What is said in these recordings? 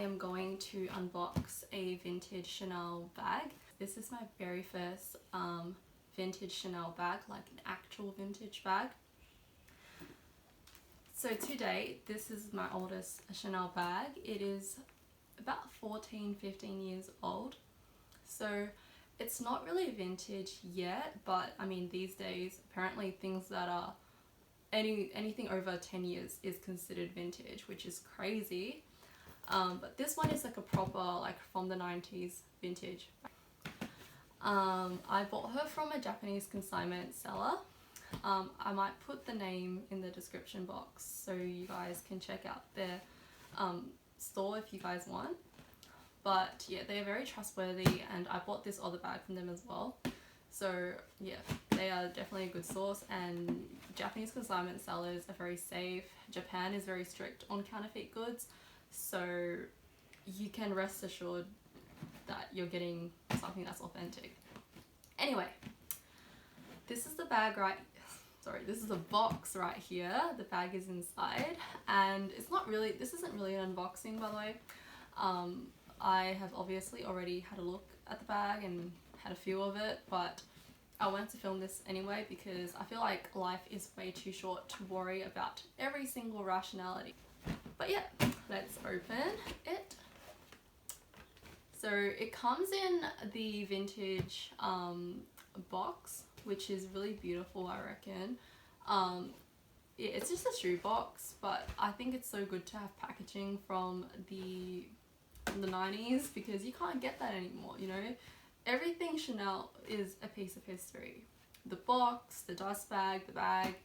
am going to unbox a vintage Chanel bag. This is my very first vintage Chanel bag, like an actual vintage bag. So to date, this is my oldest Chanel bag. It is about 15 years old. So it's not really vintage yet, but I mean these days apparently things that are anything over 10 years is considered vintage, which is crazy. But this one is like a proper, like from the 90s vintage. I bought her from a Japanese consignment seller. I might put the name in the description box so you guys can check out their store if you guys want. But yeah, they are very trustworthy, and I bought this other bag from them as well. So yeah, they are definitely a good source, and Japanese consignment sellers are very safe. Japan is very strict on counterfeit goods, so you can rest assured that you're getting something that's authentic. Anyway, this is the bag this is the box right here. The bag is inside, and this isn't really an unboxing, by the way. I have obviously already had a look at the bag and had a feel of it, but I wanted to film this anyway because I feel like life is way too short to worry about every single rationality. But yeah, let's open it. So it comes in the vintage box, which is really beautiful, I reckon. Yeah, it's just a shoe box, but I think it's so good to have packaging from the 90s because you can't get that anymore, you know. Everything Chanel is a piece of history. The box, the dust bag, the bag,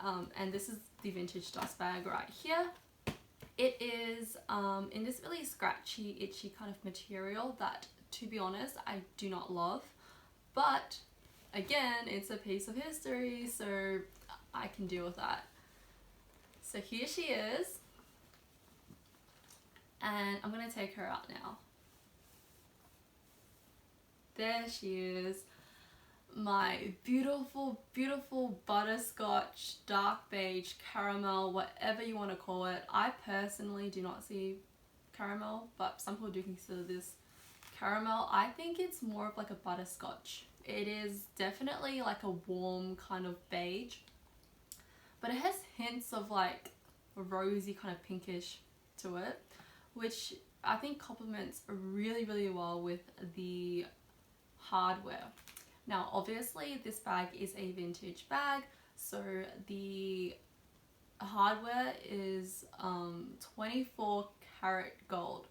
and this is the vintage dust bag right here. It is in this really scratchy, itchy kind of material that, to be honest, I do not love. But again, it's a piece of history, so I can deal with that. So here she is, and I'm gonna take her out now. There she is, my beautiful, beautiful butterscotch, dark beige, caramel, whatever you want to call it. I personally do not see caramel, but some people do consider this caramel. I think it's more of like a butterscotch. It is definitely like a warm kind of beige, but it has hints of like a rosy kind of pinkish to it, which I think complements really, really well with the hardware. Now obviously this bag is a vintage bag, so the hardware is 24 karat gold.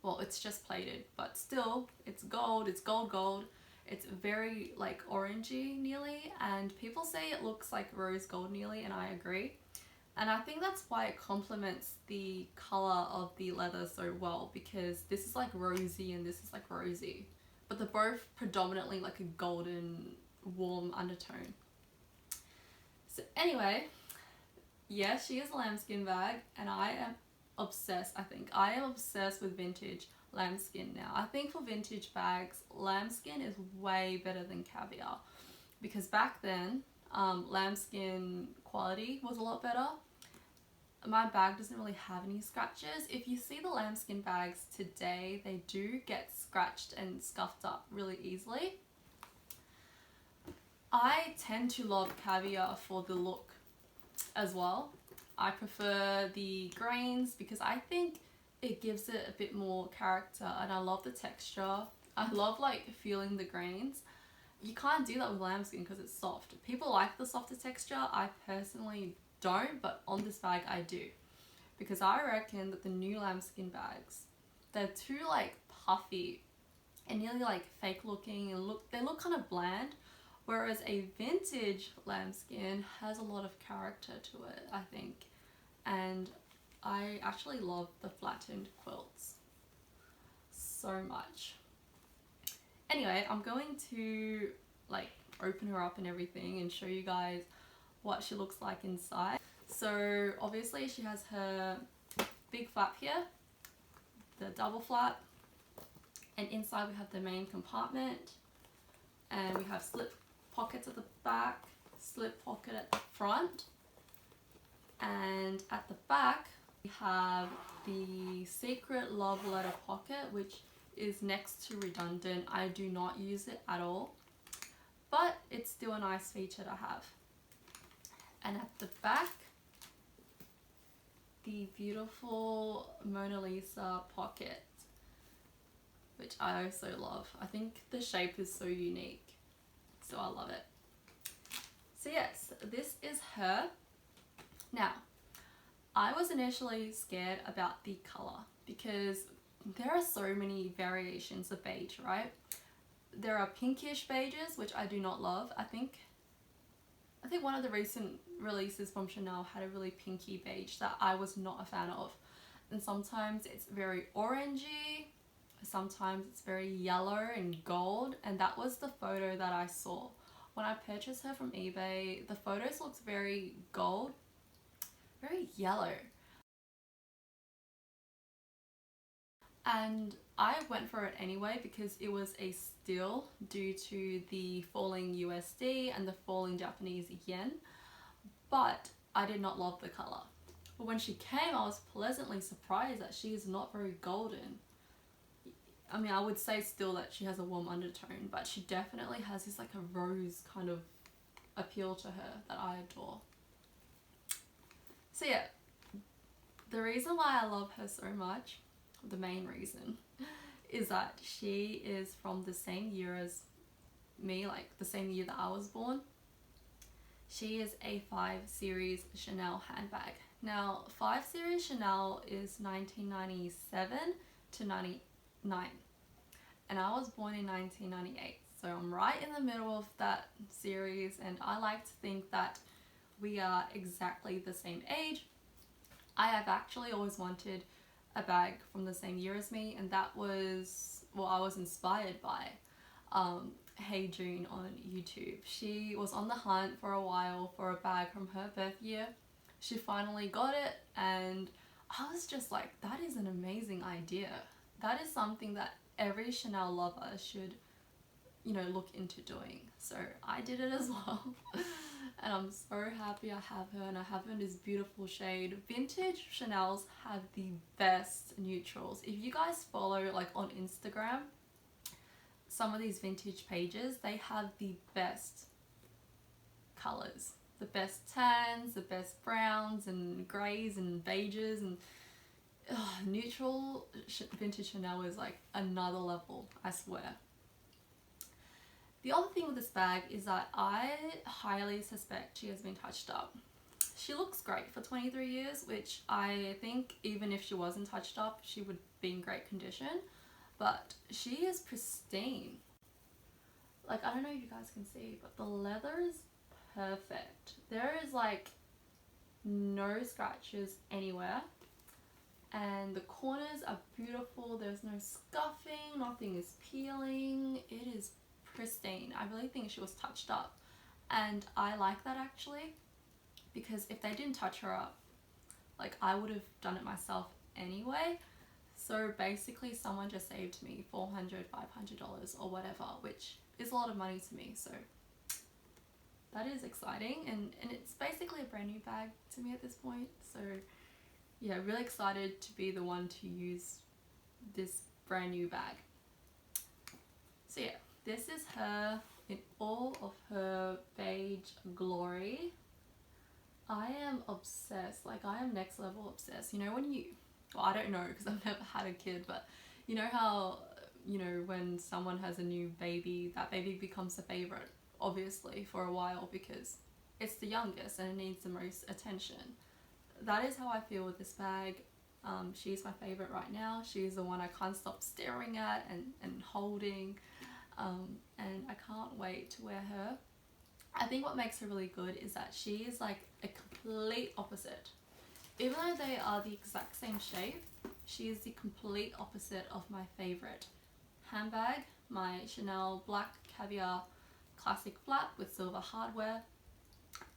Well, it's just plated, but still it's gold, it's gold. It's very like orangey nearly, and people say it looks like rose gold nearly, and I agree. And I think that's why it complements the color of the leather so well, because this is like rosy and this is like rosy, but they're both predominantly like a golden warm undertone. So anyway, yes, she is a lambskin bag, and I am obsessed. I am obsessed with vintage lambskin now. I think for vintage bags, lambskin is way better than caviar, because back then lambskin quality was a lot better. My bag doesn't really have any scratches. If you see the lambskin bags today, they do get scratched and scuffed up really easily. I tend to love caviar for the look as well. I prefer the grains because I think it gives it a bit more character, and I love the texture. I love like feeling the grains. You can't do that with lambskin because it's soft. People like the softer texture. I personally don't, but on this bag I do, because I reckon that the new lambskin bags, they're too like puffy and nearly like fake looking, and they look kind of bland, whereas a vintage lambskin has a lot of character to it, I think. And I actually love the flattened quilts so much. Anyway, I'm going to like open her up and everything and show you guys what she looks like inside. So obviously she has her big flap here, the double flap, and inside we have the main compartment, and we have slip pockets at the back, slip pocket at the front, and at the back We have the Secret Love Letter Pocket, which is next to redundant. I do not use it at all, but it's still a nice feature to have. And at the back, the beautiful Mona Lisa pocket, which I also love. I think the shape is so unique, so I love it. So yes, this is her. Now, I was initially scared about the color because there are so many variations of beige, right? There are pinkish beiges, which I do not love. I think one of the recent releases from Chanel had a really pinky beige that I was not a fan of. And sometimes it's very orangey, sometimes it's very yellow and gold, and that was the photo that I saw. When I purchased her from eBay, the photos looked very gold, very yellow. And I went for it anyway because it was a steal due to the falling USD and the falling Japanese yen, but I did not love the color. But when she came, I was pleasantly surprised that she is not very golden. I mean, I would say still that she has a warm undertone, but she definitely has this like a rose kind of appeal to her that I adore. So yeah, the reason why I love her so much, the main reason, is that she is from the same year as me, like the same year that I was born. She is a 5 Series Chanel handbag. Now, 5 Series Chanel is 1997 to 99, and I was born in 1998, so I'm right in the middle of that series, and I like to think that we are exactly the same age. I have actually always wanted a bag from the same year as me, and that was, well, I was inspired by Hey June on YouTube. She was on the hunt for a while for a bag from her birth year. She finally got it, and I was just like, that is an amazing idea. That is something that every Chanel lover should, you know, look into doing. So I did it as well. And I'm so happy I have her, and I have her in this beautiful shade. Vintage Chanels have the best neutrals. If you guys follow like on Instagram, some of these vintage pages, they have the best colors, the best tans, the best browns and greys and beiges, and neutral vintage Chanel is like another level, I swear. The other thing with this bag is that I highly suspect she has been touched up. She looks great for 23 years, which I think even if she wasn't touched up, she would be in great condition. But she is pristine. Like, I don't know if you guys can see, but the leather is perfect. There is like no scratches anywhere. And the corners are beautiful. There's no scuffing, nothing is peeling. It is pristine. I really think she was touched up, and I like that actually, because if they didn't touch her up, like, I would have done it myself anyway. So basically someone just saved me $400, $500 or whatever, which is a lot of money to me. So that is exciting, and it's basically a brand new bag to me at this point. So yeah, really excited to be the one to use this brand new bag. So yeah, this is her in all of her beige glory. I am obsessed. Like, I am next level obsessed. You know when you, well, I don't know because I've never had a kid, but you know how, you know, when someone has a new baby, that baby becomes a favorite, obviously, for a while because it's the youngest and it needs the most attention. That is how I feel with this bag. She's my favorite right now. She's the one I can't stop staring at and holding. And I can't wait to wear her. I think what makes her really good is that she is like a complete opposite. Even though they are the exact same shape, she is the complete opposite of my favorite handbag, my Chanel Black Caviar Classic Flat with silver hardware.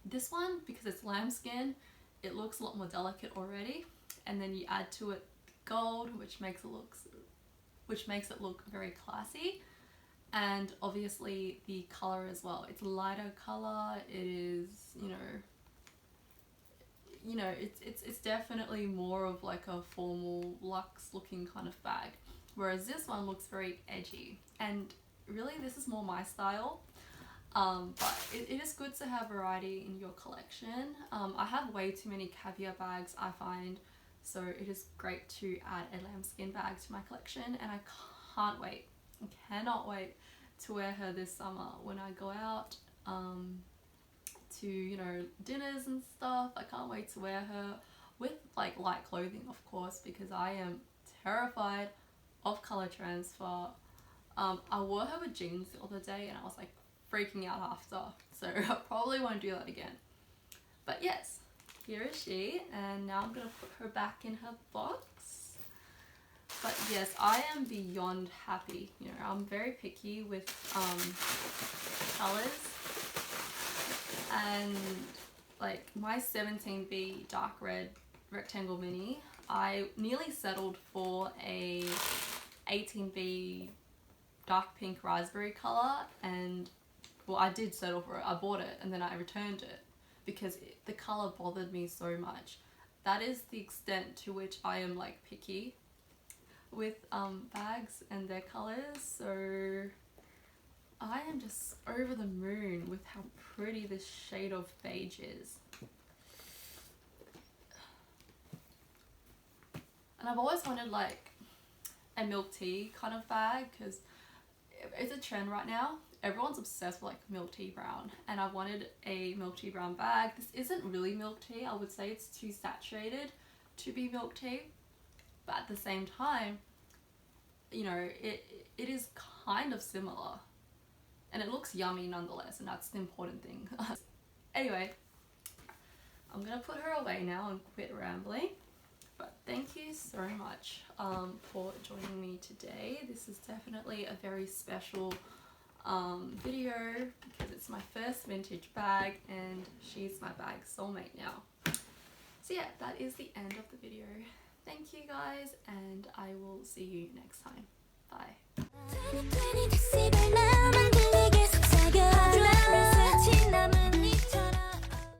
This one, because it's lambskin, it looks a lot more delicate already, and then you add to it gold, which makes it look very classy. And obviously the color as well. It's a lighter color. It is, you know, you know, it's definitely more of like a formal luxe looking kind of bag, whereas this one looks very edgy, and really this is more my style. But it is good to have variety in your collection. I have way too many caviar bags, I find, so it is great to add a lambskin bag to my collection, and I can't wait, I cannot wait to wear her this summer when I go out to, you know, dinners and stuff. I can't wait to wear her with like light clothing, of course, because I am terrified of color transfer. I wore her with jeans the other day and I was like freaking out after, so I probably won't do that again. But yes, here is she, and now I'm gonna put her back in her box. But yes, I am beyond happy. You know, I'm very picky with colors, and like my 17B dark red rectangle mini, I nearly settled for a 18B dark pink raspberry color, and well, I did settle for it. I bought it and then I returned it because the color bothered me so much. That is the extent to which I am like picky with bags and their colors. So I am just over the moon with how pretty this shade of beige is. And I've always wanted like a milk tea kind of bag, because it's a trend right now. Everyone's obsessed with like milk tea brown, and I wanted a milk tea brown bag. This isn't really milk tea. I would say it's too saturated to be milk tea, but at the same time, you know, it is kind of similar, and it looks yummy nonetheless, and that's the important thing. Anyway, I'm gonna put her away now and quit rambling. But thank you so much for joining me today. This is definitely a very special video because it's my first vintage bag and she's my bag soulmate now. So yeah, that is the end of the video. Thank you guys, and I will see you next time. Bye.